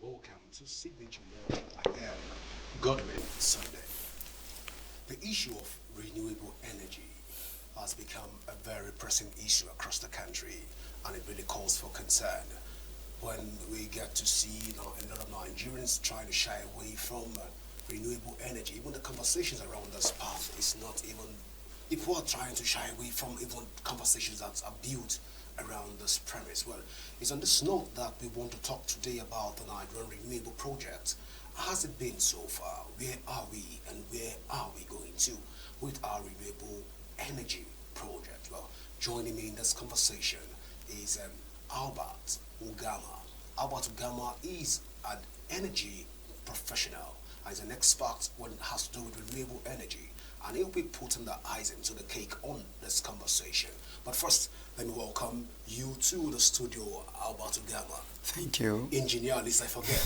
welcome to Signature Morning. I am Godwin Sunday. The issue of renewable energy has become a very pressing issue across the country, and it really calls for concern. When we get to see a lot of Nigerians trying to shy away from renewable energy, even the conversations around this path is not even, people are trying to shy away from even conversations that are built around this premise. Well, it's on this note that we want to talk today about the Nigerian Renewable Project. How has it been so far? Where are we and where are we going to with our renewable energy project? Well, joining me in this conversation is Albert Ugama. Albert Ugama is an energy professional. He's an expert when it has to do with renewable energy, and he'll be putting the icing to the cake on this conversation. But first, let me welcome you to the studio, Albert Ugama. Thank you. Engineer, at least I forget.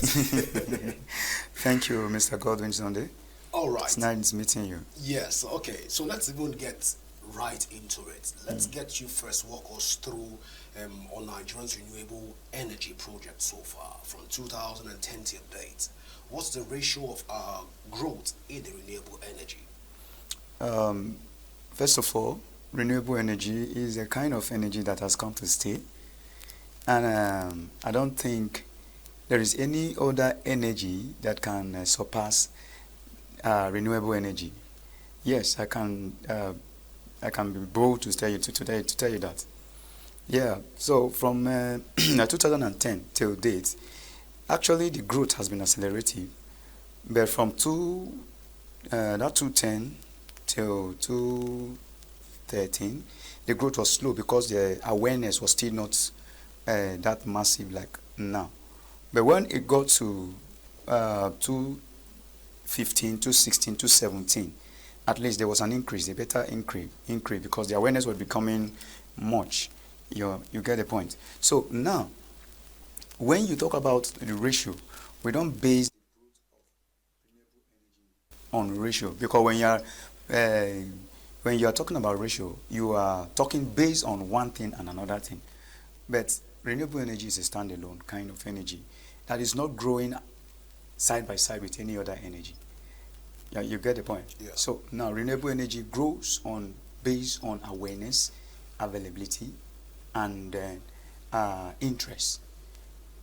Thank you, Mr. Godwin Sunday. All right. It's nice meeting you. Yes, okay. So let's even get right into it. Let's get you first walk us through on Nigerian's renewable energy project so far from 2010 till date. What's the ratio of growth in the renewable energy? First of all, renewable energy is a kind of energy that has come to stay. And I don't think there is any other energy that can surpass renewable energy. Yes, I can be bold to tell you that. Yeah. So from 2010 till date, actually the growth has been accelerating, but from 2010 till 2013, the growth was slow because the awareness was still not that massive like now. But when it got to 2015, 2016, 2017, at least there was an increase, a better increase because the awareness was becoming much. You get the point. So now, when you talk about the ratio, we don't base on ratio, because when you are talking about ratio, you are talking based on one thing and another thing. But renewable energy is a standalone kind of energy that is not growing side by side with any other energy. Yeah, you get the point. Yeah. So now renewable energy grows based on awareness, availability, and interest.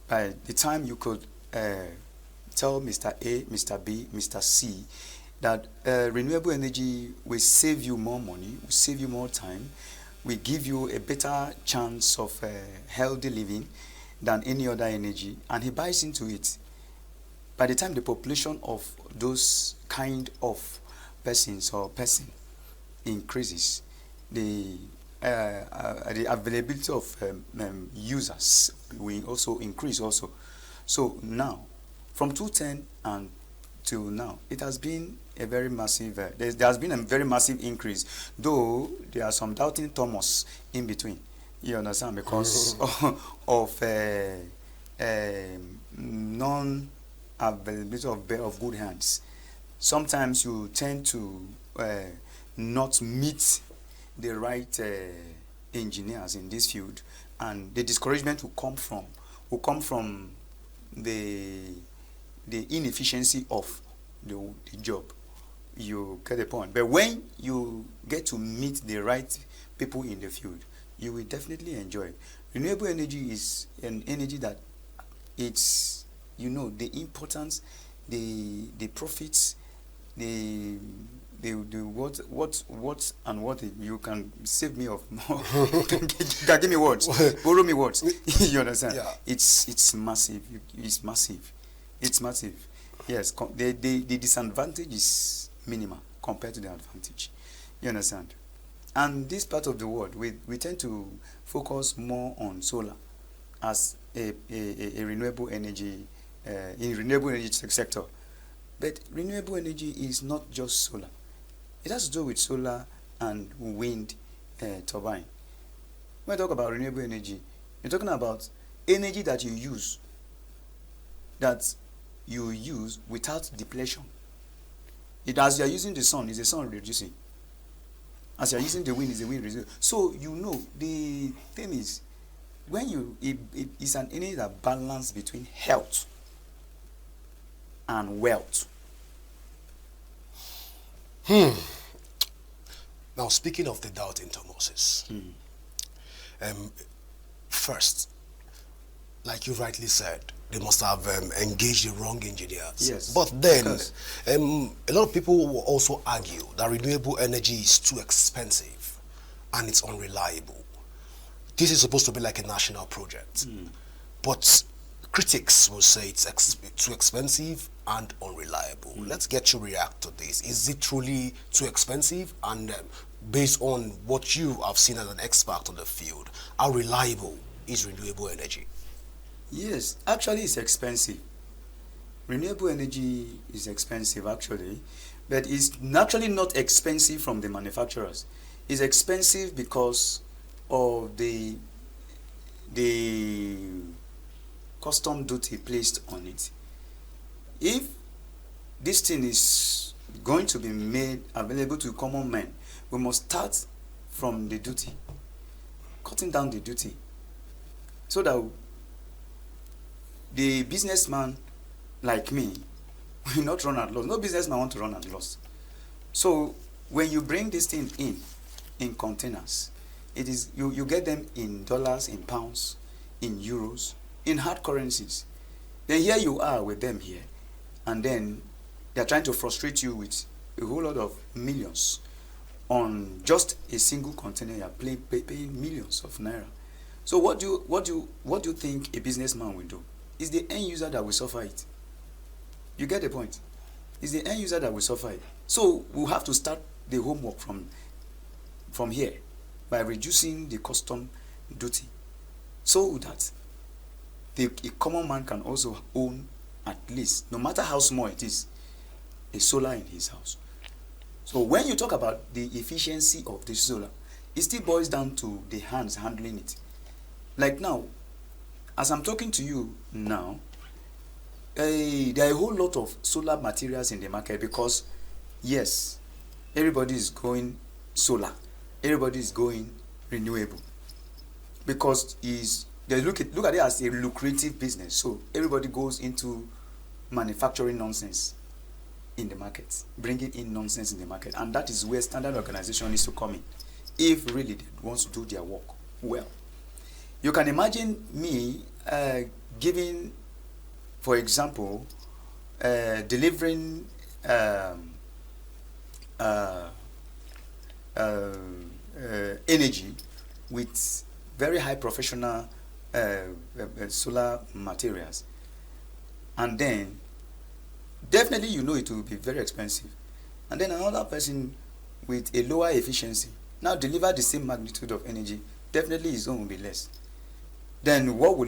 By the time you could tell Mr. A, Mr. B, Mr. C that renewable energy will save you more money, will save you more time, will give you a better chance of healthy living than any other energy, and he buys into it. By the time the population of those kind of persons or person increases, the availability of users will also increase also. So now, from 2010 and till now, it has been a very massive, there has been a very massive increase, though there are some doubting Thomas in between. You understand? Because of non-availability of good hands. Sometimes you tend to not meet the right engineers in this field, and the discouragement will come from the inefficiency of the job. You get the point. But when you get to meet the right people in the field, you will definitely enjoy it. Renewable energy is an energy that it's, the importance, the profits, the what and what you can save me of more. Give me words, borrow me words. You understand? Yeah. It's massive. It's massive. It's massive. Yes. The disadvantage is minimal compared to the advantage. You understand? And this part of the world, we tend to focus more on solar as a renewable energy in renewable energy sector. But renewable energy is not just solar. It has to do with solar and wind turbine. When I talk about renewable energy, you're talking about energy that you use without depletion. As you are using the sun, is the sun reducing? As you are using the wind, is the wind reducing? So the thing is, when it's an energy that balance between health and wealth. Now, speaking of the doubting Thomases, first, like you rightly said, they must have engaged the wrong engineers. Yes. But then, a lot of people will also argue that renewable energy is too expensive and it's unreliable. This is supposed to be like a national project. But critics will say it's too expensive and unreliable. Let's get you to react to this. Is it truly too expensive? And based on what you have seen as an expert on the field, how reliable is renewable energy? Yes, actually it's expensive. Renewable energy is expensive actually, but it's actually not expensive from the manufacturers. It's expensive because of the custom duty placed on it. If this thing is going to be made available to common men, we must start from the duty, cutting down the duty, so that the businessman like me will not run at loss. No businessman want to run at loss. So when you bring this thing in containers, it is you get them in dollars, in pounds, in euros, in hard currencies. Then here you are with them here, and then they are trying to frustrate you with a whole lot of millions on just a single container. You are paying millions of naira. So what do you think a businessman will do? It's the end user that will suffer it. You get the point? It's the end user that will suffer it. So we'll have to start the homework from here by reducing the custom duty, so that a common man can also own, at least, no matter how small it is, a solar in his house. So when you talk about the efficiency of the solar, it still boils down to the hands handling it. Like now, as I'm talking to you now, there are a whole lot of solar materials in the market because, yes, everybody is going solar, everybody is going renewable, because they look at it as a lucrative business. So everybody goes into manufacturing nonsense in the market, bringing in nonsense in the market, and that is where standard organization needs to come in if really they want to do their work well. You can imagine me giving, for example, delivering energy with very high professional solar materials, and then definitely it will be very expensive, and then another person with a lower efficiency now deliver the same magnitude of energy, definitely his own will be less. Then how will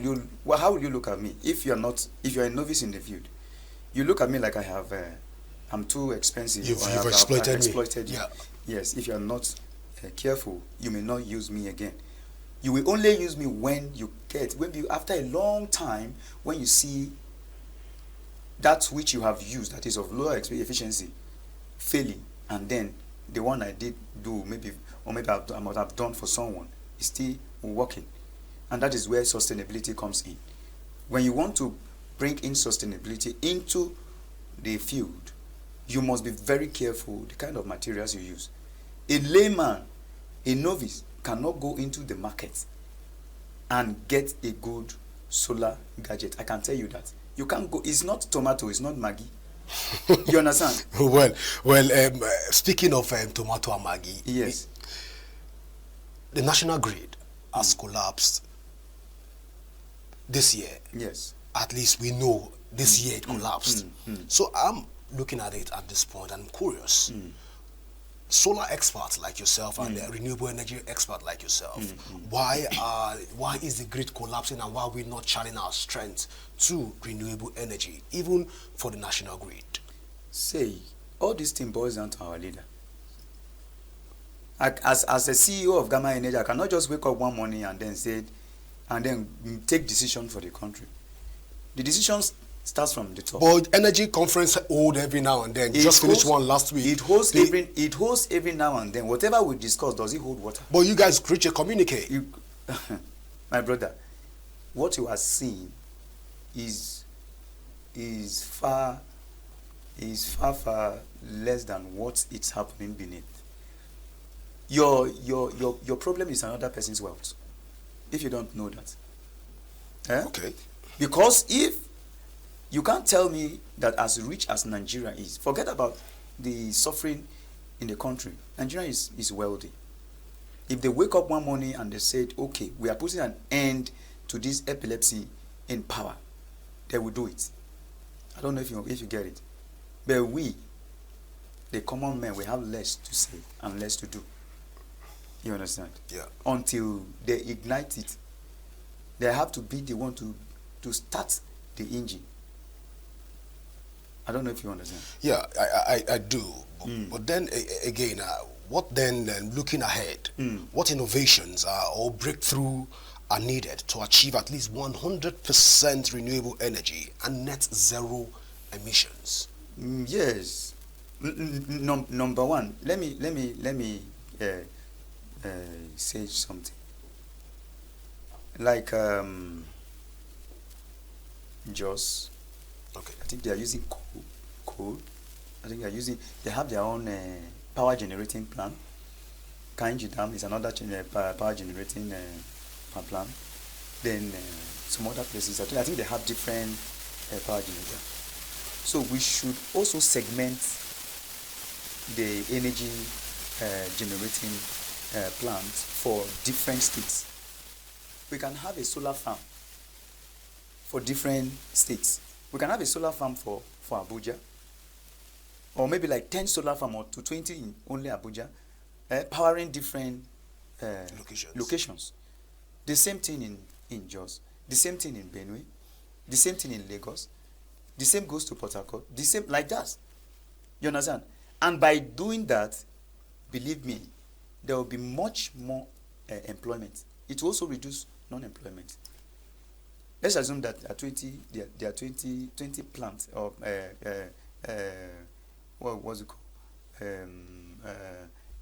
you look at me if you're a novice in the field? You look at me like I'm too expensive. You've exploited me. Yeah. Yes, if you're not careful, you may not use me again. You will only use me after a long time, when you see that which you have used that is of lower efficiency failing, and then the one I did do maybe I might have done for someone is still working. And that is where sustainability comes in. When you want to bring in sustainability into the field, you must be very careful the kind of materials you use. A layman, a novice, cannot go into the market and get a good solar gadget. I can tell you that. You can't go. It's not tomato, it's not Maggi. You understand? Well, speaking of tomato and Maggi, yes, the national grid has collapsed this year. Yes. At least we know this year it collapsed. So I'm looking at it at this point and I'm curious. Solar experts like yourself and renewable energy expert like yourself, why is the grid collapsing, and why are we not channeling our strength to renewable energy, even for the national grid? Say, all this thing boils down to our leader. As a CEO of Gamma Energy, I cannot just wake up one morning and then take decision for the country. The decision starts from the top. But energy conference hold every now and then. Just finished one last week. It hosts every now and then. Whatever we discuss, does it hold water? But you guys create a communicate. My brother, what you are seeing is far is far, far less than what it's happening beneath. Your problem is another person's wealth. If you don't know that. Eh? Okay. Because if you can't tell me that as rich as Nigeria is, forget about the suffering in the country. Nigeria is wealthy. If they wake up one morning and they said, okay, we are putting an end to this epilepsy in power, they will do it. I don't know if you get it. But we, the common men, we have less to say and less to do. You understand? Yeah. Until they ignite it, they have to be the one to start the engine. I don't know if you understand. Yeah, I do. But then again, what then, looking ahead, what innovations or breakthrough are needed to achieve at least 100% renewable energy and net zero emissions? Yes. Number one, let me say something. Like Jos, Okay. I think they are using coal. I think they have their own power generating plant. Kainji Dam is another power generating plant. Then some other places, I think they have different power generators. So we should also segment the energy generating plants for different states. We can have a solar farm for different states. We can have a solar farm for Abuja, or maybe like 10 solar farm or to 20 in only Abuja, powering different locations. The same thing in Jos, the same thing in Benue, the same thing in Lagos, the same goes to Port Harcourt, the same like that. You understand? And by doing that, believe me, there will be much more employment. It will also reduce non-employment. Let's assume that there are 20 plants of what was it called?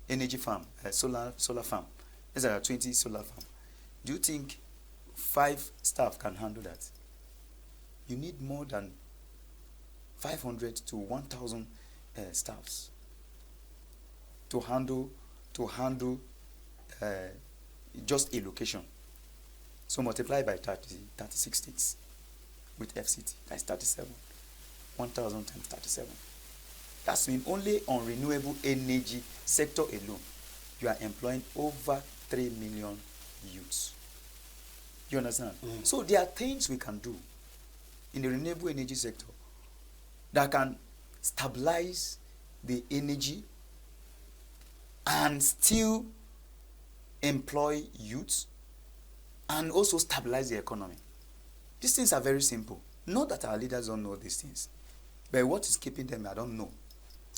Energy farm, solar farm. Let's say there are 20 solar farm. Do you think 5 staff can handle that? You need more than 500 to 1,000 staffs to handle just a location. So multiply by 36 states with FCT. That's 37. 1,000 times 37. That's mean only on renewable energy sector alone, you are employing over 3 million youths. You understand? So there are things we can do in the renewable energy sector that can stabilize the energy and still employ youths and also stabilize the economy. These things are very simple. Not that our leaders don't know these things, but what is keeping them, I don't know.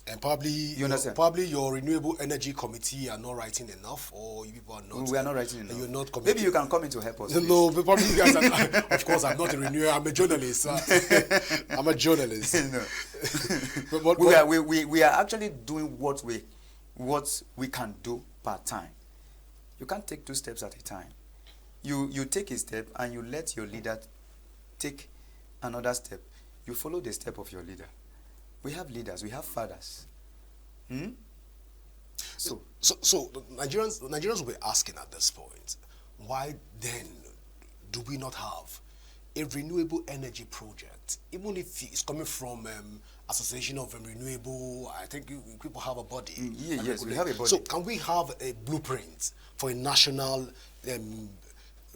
And probably probably your renewable energy committee are not writing enough, or you people are not. We are not writing enough. You're not Maybe you can come in to help us. No, but probably you guys are. Of course, I'm not a renewer. I'm a journalist. I'm a journalist. No. We are actually doing what we can do part time. You can't take 2 steps at a time. You take a step and you let your leader take another step. You follow the step of your leader. We have leaders, we have fathers. So Nigerians will be asking at this point, why then do we not have a renewable energy project? Even if it's coming from Association of Renewable, I think people have a body. Yes, we have a body. So can we have a blueprint for a national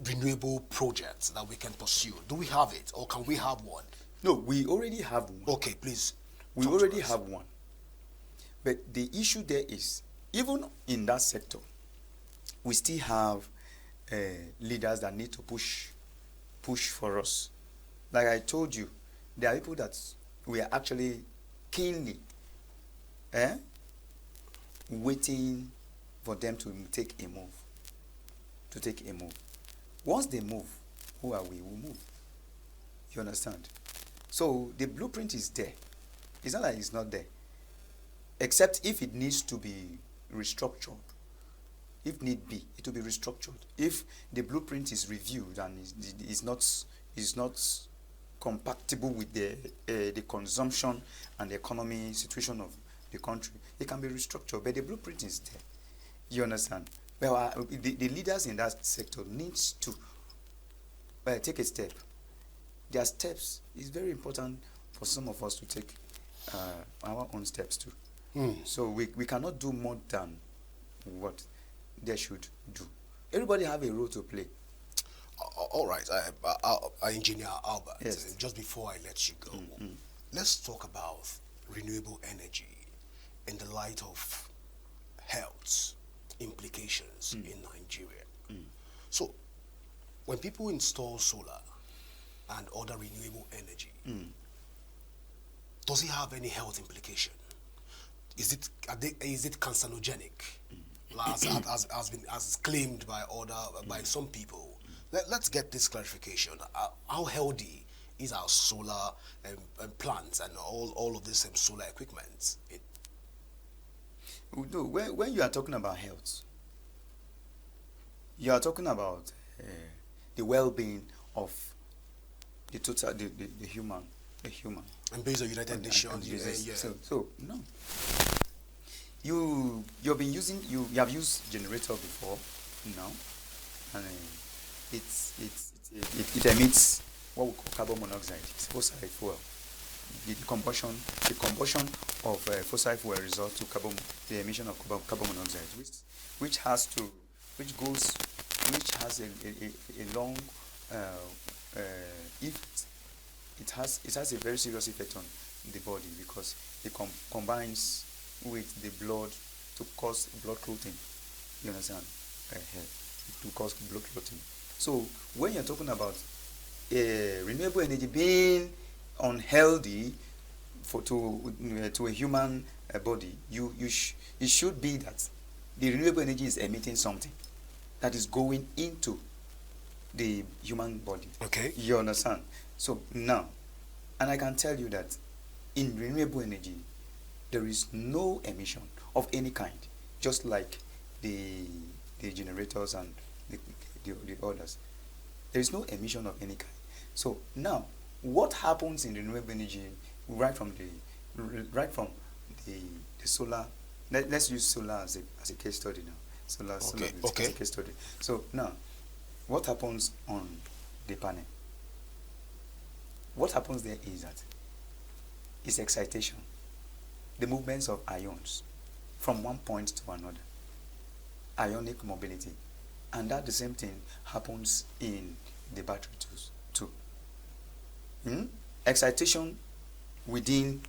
renewable project that we can pursue? Do we have it, or can we have one? No, we already have one. Okay, please. We already have one. But the issue there is, even in that sector, we still have leaders that need to push for us. Like I told you, there are people that we are actually keenly waiting for them to take a move. Once they move, who are we? We move. You understand? So the blueprint is there. It's not like it's not there. Except if it needs to be restructured. If need be, it will be restructured. If the blueprint is reviewed and is not compatible with the consumption and the economy situation of the country, it can be restructured, but the blueprint is there. You understand? Well, the leaders in that sector needs to take a step. Their steps is very important for some of us to take our own steps too. So we cannot do more than what they should do. Everybody have a role to play. All right, Engineer Albert, Yes. just before I let you go, let's talk about renewable energy in the light of health implications in Nigeria. So, when people install solar and other renewable energy, does it have any health implication? Is it carcinogenic, as claimed by some people? Let's get this clarification. How healthy is our solar plants and all of this solar equipment? No, when you are talking about health, you are talking about the well-being of the total, the human. And based on United Nations, yeah. So no. You have used generator before, now, and it emits what we call carbon monoxide. It's fossil fuel. The combustion of fossil fuel results to the emission of carbon monoxide, which has a long effect. It has a very serious effect on the body because it combines with the blood to cause blood clotting. You understand? To cause blood clotting. So when you're talking about renewable energy being unhealthy to a human body, it should be that the renewable energy is emitting something that is going into the human body. Okay. You understand? So now, and I can tell you that in renewable energy, there is no emission of any kind, just like the generators and the others. There is no emission of any kind. So now, what happens in renewable energy right from the solar? Let's use solar as a case study now. Solar as a case study. So now, what happens on the panel? What happens there is that it's excitation, the movements of ions from one point to another, ionic mobility, and that the same thing happens in the battery too. Excitation within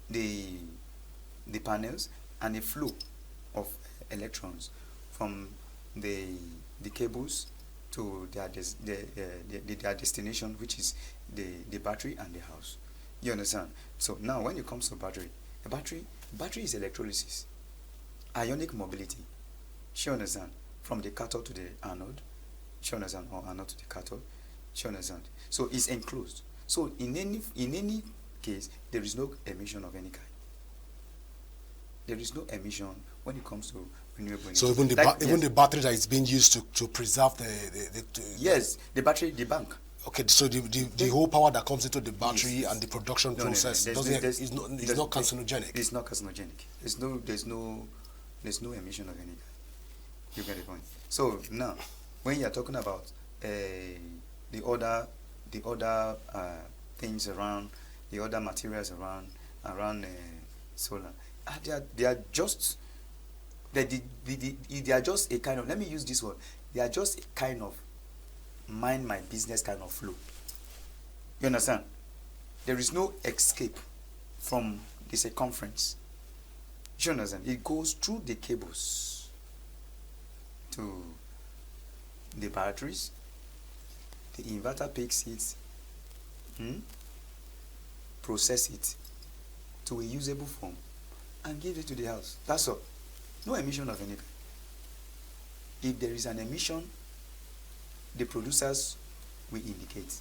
the panels and a flow of electrons from the cables to their destination, which is the battery and the house. You understand? So now when it comes to battery is electrolysis, ionic mobility. You understand? From the cathode to the anode. You understand? Or anode to the cathode. You understand? So it's enclosed. So in any case, there is no emission of any kind. There is no emission when it comes to renewable energy. So even the battery that is being used to preserve the yes, the battery, the bank. Okay, so the whole power that comes into the battery and the production process is not carcinogenic. It's not carcinogenic. There's no emission of any kind. You get the point. So now, when you are talking about the other things around, the other materials around solar, they are just a kind of, let me use this word, they are just a kind of mind my business kind of flow. You understand? There is no escape from the circumference. You understand? It goes through the cables to the batteries. The inverter picks it, process it to a usable form, and give it to the house. That's all. No emission of any kind. If there is an emission, the producers will indicate.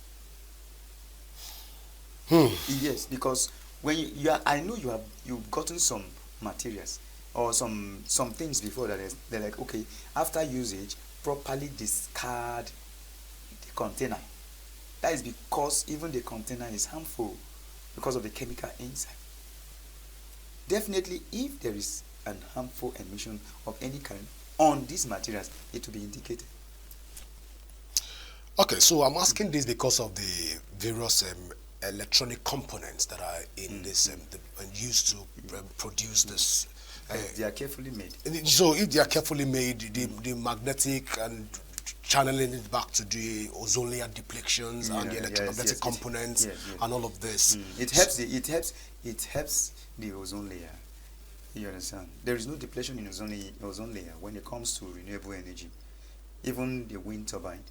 Yes, because when I know you've gotten some materials or some things before that they're like, okay, after usage, properly discard the container. That is because even the container is harmful because of the chemical inside. Definitely, if there is an harmful emission of any kind on these materials, it will be indicated. Okay, so I'm asking this because of the various electronic components that are in this and used to produce this. They are carefully made. So if they are carefully made, the magnetic and channeling it back to the ozone layer deplections and the electromagnetic components and all of this. It helps the ozone layer. You understand? There is no depletion in ozone layer when it comes to renewable energy. Even the wind turbine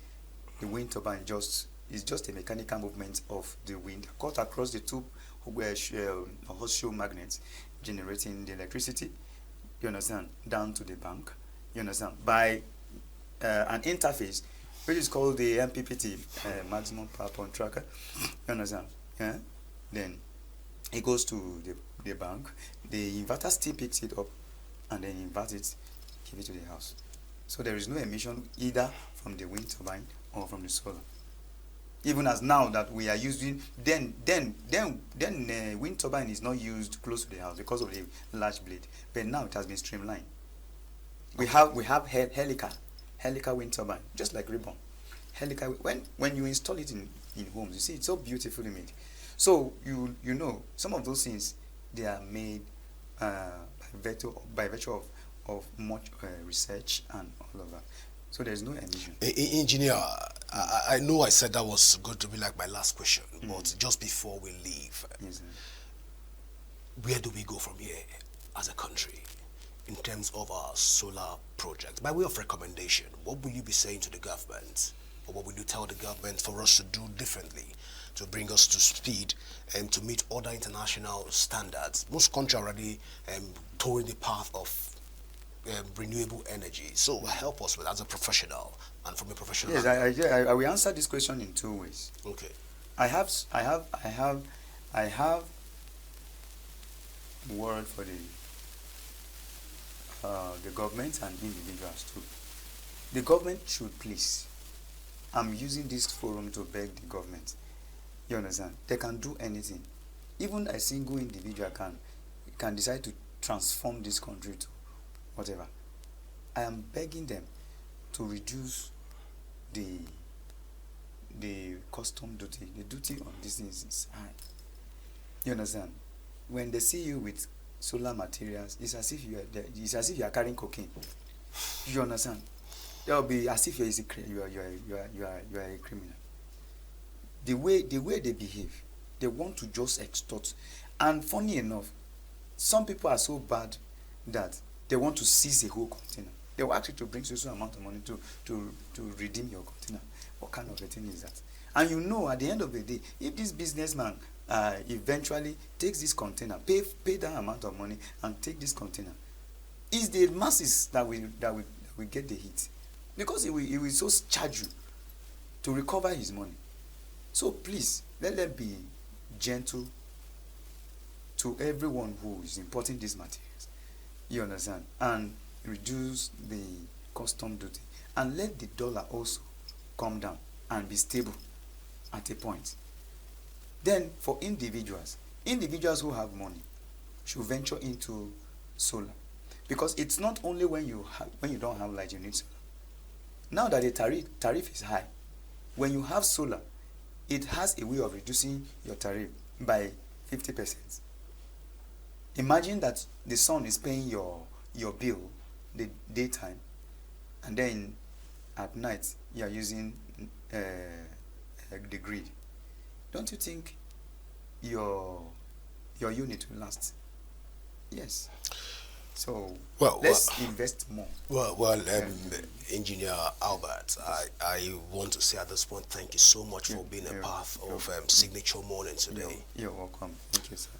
is just a mechanical movement of the wind cut across the two horseshoe magnets, generating the electricity. You understand? Down to the bank. You understand? By an interface which is called the MPPT, maximum power point tracker. You understand? Yeah. Then it goes to the bank. The inverter still picks it up and then invert it, give it to the house. So there is no emission either from the wind turbine or from the solar. Even as now that we are using, then wind turbine is not used close to the house because of the large blade. But now it has been streamlined. We have helical wind turbine, just like ribbon. Helical, when you install it in homes, you see it's so beautifully made. So you know some of those things, they are made by virtue of much research and all of that. So there's no emission. Engineer, I know I said that was going to be like my last question, but just before we leave, where do we go from here as a country in terms of our solar project? By way of recommendation, what will you be saying to the government, or what will you tell the government for us to do differently to bring us to speed and to meet other international standards? Most countries are already towing the path of renewable energy. So help us with as a professional and from a professional. Yes, I will answer this question in two ways. Okay. I have word for the government and individuals too. The government should please. I'm using this forum to beg the government. You understand? They can do anything. Even a single individual can decide to transform this country to whatever. I am begging them to reduce the custom duty. The duty on these things is high. You understand? When they see you with solar materials, it's as if you are carrying cocaine. You understand? They'll be as if you are a criminal. The way they behave, they want to just extort. And funny enough, some people are so bad that they want to seize a whole container. They will ask you to bring so amount of money to redeem your container. What kind of a thing is that? And you know, at the end of the day, if this businessman eventually takes this container, pay that amount of money and take this container, it's the masses that will get the hit, because he will so charge you to recover his money. So please, let them be gentle to everyone who is importing these materials. You understand? And reduce the custom duty, and let the dollar also come down and be stable at a point. Then for individuals who have money should venture into solar, because it's not only when you don't have light you need solar. Now that the tariff is high, when you have solar, it has a way of reducing your tariff by 50%. Imagine that the sun is paying your bill the daytime, and then at night you are using the grid. Don't you think your unit will last? Yes. So let's invest more. Engineer Albert, I want to say at this point, thank you so much for being a part of Signature Morning today. You're welcome. Thank you, sir.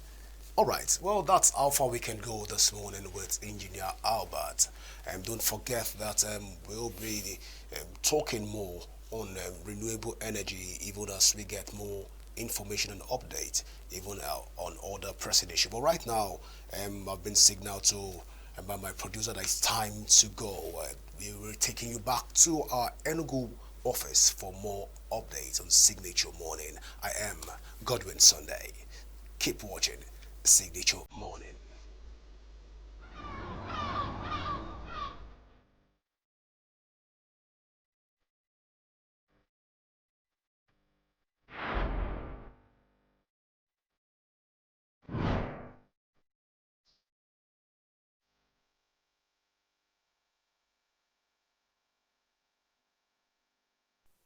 All right. Well, that's how far we can go this morning with Engineer Albert. And don't forget that we'll be talking more on renewable energy, even as we get more information and update, even on other pressing issues. But right now, I've been signaled to by my producer that it's time to go. We were taking you back to our Enugu office for more updates on Signature Morning. I am Godwin Sunday. Keep watching Signature Morning.